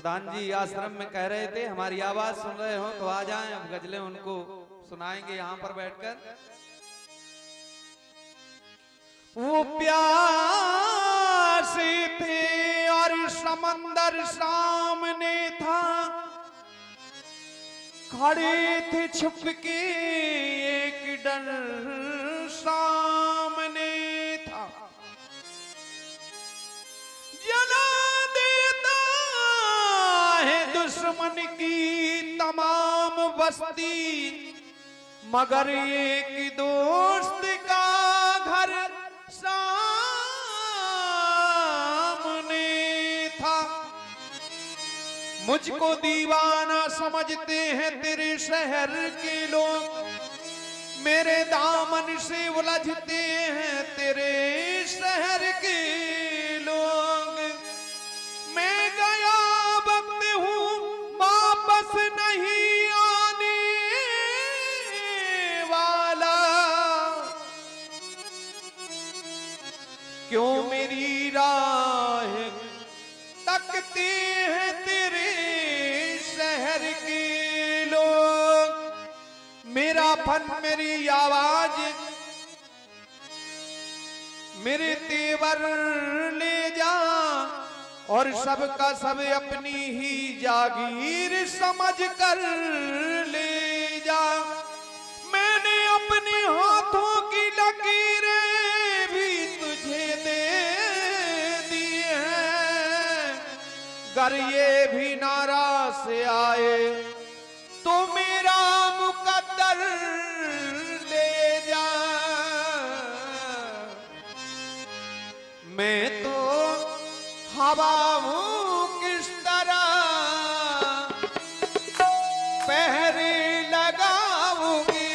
प्रधान जी आश्रम में कह रहे थे हमारी आवाज सुन रहे हो तो आ जाएं, अब गजलें उनको सुनाएंगे यहाँ पर बैठकर। वो प्यासे थे और समंदर सामने था, खड़े थे छुप के एक डर सामने था। जला देता है दुश्मन की तमाम बस्ती, मगर एक दोस्त का घर सामने था। मुझको दीवाना समझते हैं तेरे शहर के लोग, मेरे दामन से उलझते हैं तेरे शहर के लोग। मैं गया वक्त हूँ वापस नहीं आने वाला, क्यों मेरी राह तकते हैं तेरे शहर के लोग। मेरा फन मेरी आवाज मेरे तेवर ले जा, और सबका सब अपनी ही जागीर समझ कर ले जा। मैंने अपने हाथों की लकीरें भी तुझे दे दी हैं, अगर ये भी नारा से आए तो मेरा मुकद्दर ले जा। मैं तो हवा हूँ किस तरह पहरे लगाऊंगी,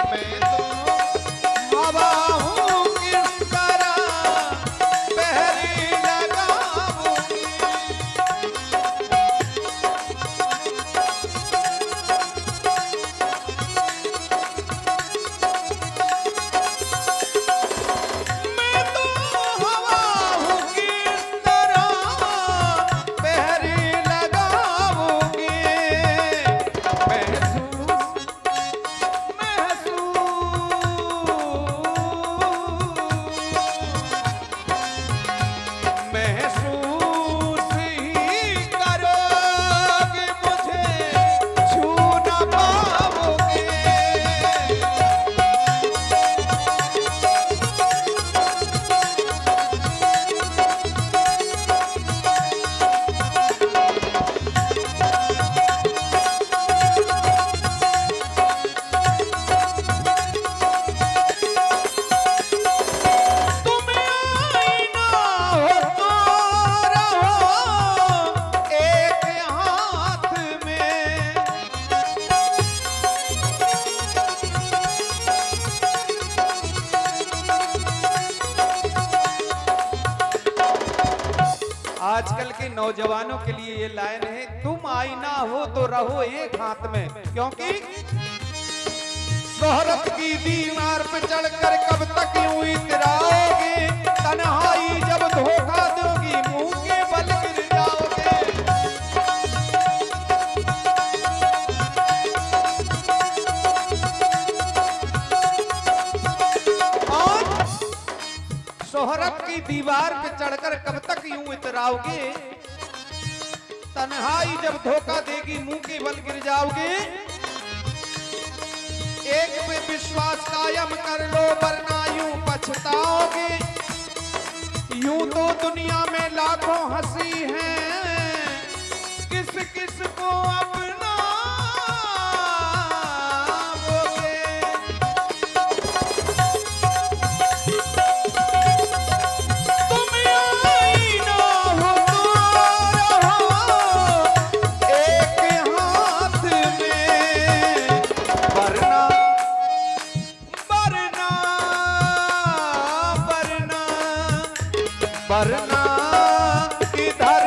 मैं तो हवा हूँ किस तरह पहरे लगाऊंगी। मैं तो हवा हूँ किस तरह पहरे लगाऊंगी। महसूस ही करोगे मुझे छू न पाओगे। तुम्हें आईना हो तो रहो एक हाथ में, आजकल के नौजवानों के लिए ये लाइन है, तुम आईना हो तो रहो एक हाथ में, क्योंकि शोहरत की दीवार पे चढ़कर कब तक यूं इतराओगे। तन्हाई जब धोखा दोगी मुंह के बल गिर जाओगे। और शोहरत की दीवार पे चढ़कर कब तक यूं इतराओगे। तन्हाई जब धोखा देगी मुंह के बल गिर जाओगे। एक पे विश्वास कायम कर लो वरना यूं पछताओगे। यूं तो दुनिया में लाखों हंसी हैं, किस किस को अपनाओगे। तुम आईना हो तो रहो एक हाथ में, वरना वरना वरना वरना इधर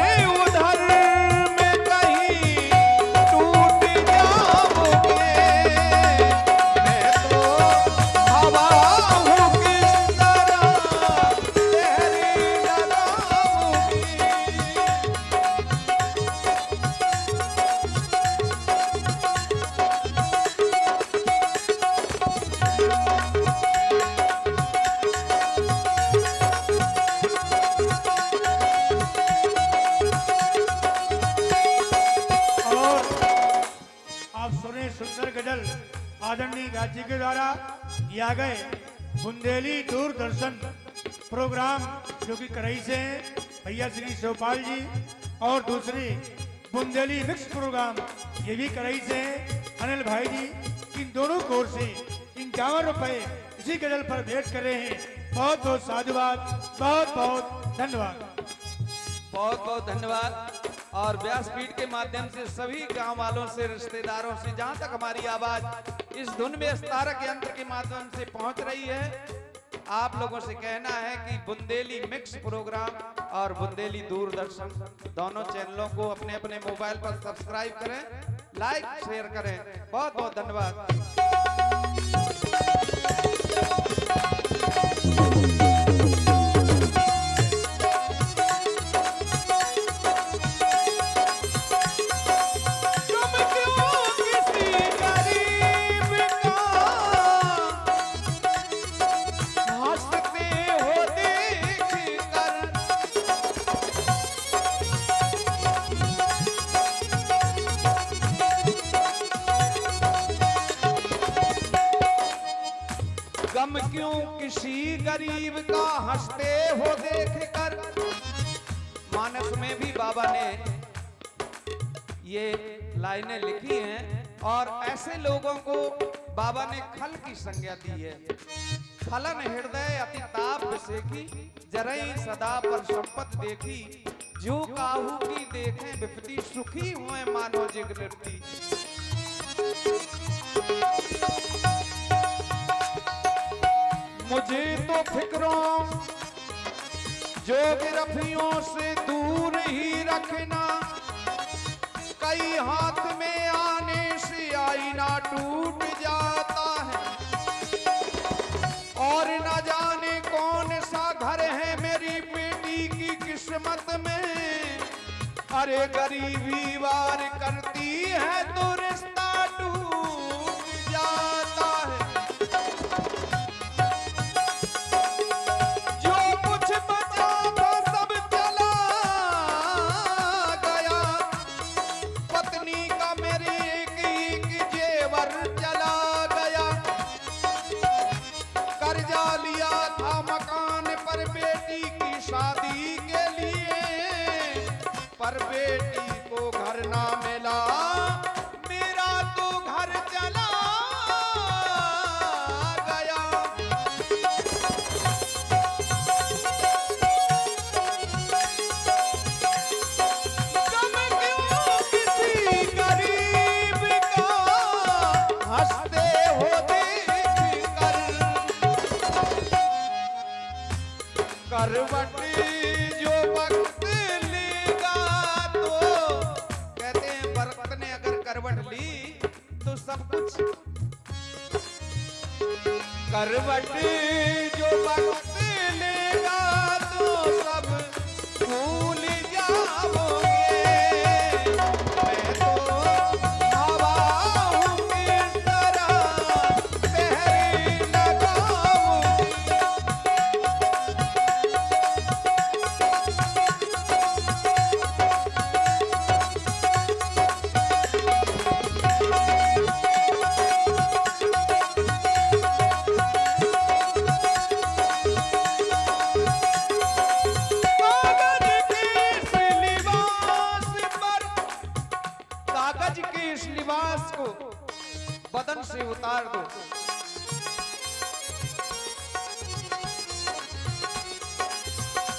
सुंदर गजल आदरणीय गायक जी के द्वारा किया गए बुंदेली दूरदर्शन प्रोग्राम जो कि कराई से हैं भैया श्री शिवपाल जी, और दूसरी बुंदेली मिक्स प्रोग्राम ये भी कराई से हैं अनिल भाई जी। इन दोनों कोर से 51 रुपए इसी गजल पर भेंट कर रहे हैं। बहुत बहुत साधुवाद, बहुत बहुत धन्यवाद। बहुत बहुत धन्यवाद। और व्यासपीठ के माध्यम से सभी गांव वालों से, रिश्तेदारों से, जहां तक हमारी आवाज इस धुन में स्तारक यंत्र के माध्यम से पहुंच रही है, आप लोगों से कहना है कि बुंदेली मिक्स प्रोग्राम और बुंदेली दूरदर्शन दोनों चैनलों को अपने अपने मोबाइल पर सब्सक्राइब करें, लाइक शेयर करें। बहुत बहुत धन्यवाद। गम क्यों किसी गरीब का हंसते हो देखकर। मानस में भी बाबा ने ये लाइनें लिखी हैं और ऐसे लोगों को बाबा ने खल की संज्ञा दी है। खलन हृदय अति ताप सेखी, जरई सदा पर संपत देखी, जो काहू की देखें विपत्ति, सुखी हुए मानो जिगृति। मुझे तो फिक्रों जो गिरफ्तियों से दूर ही रखना, कई हाथ में आने से आईना टूट जाता है, और न जाने कौन सा घर है मेरी बेटी की किस्मत में। अरे गरीबी वार करती है तो रिश्ता टूट जाता है। पर बेटी को घर ना मिला, मेरा तो घर चला गया। गम क्यों किसी गरीब का हंसते हो देखकर। करवट जो वक्त करवट ली तो सब कुछ, करवट जो वक्त लेगा तो सब भूल जाओगे। मैं तो हवा हूँ किस तरह पहरे लगाऊंगी। बदन से उतार दो।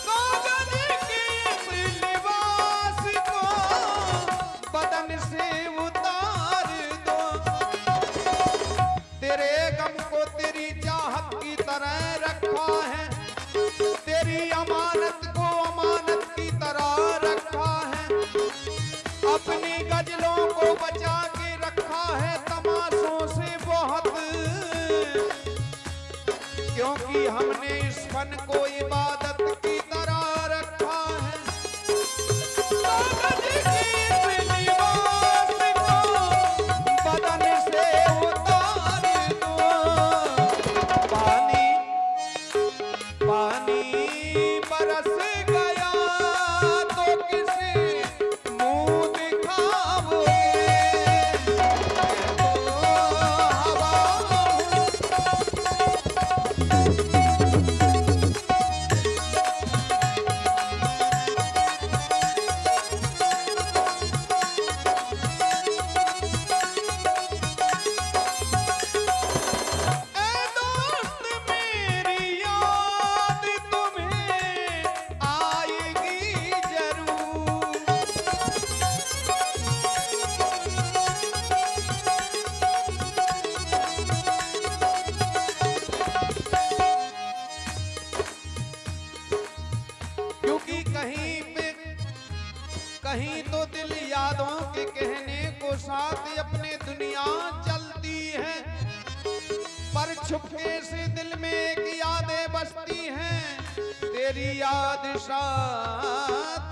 कागज के इस लिबास को बदन से उतार दो। तेरे गम को तेरी चाहत की तरह रखा है, तेरी अमानत को अमानत की तरह रखा है, अपनी गजलों को बचा के रखा है तमाशों से बहुत। क्योंकि हमने इस फन को इबादत की तरह रखा है। कागज के इस लिबास को बदन से उतार दो। छुपके से दिल में एक यादें बसती हैं, तेरी याद साथ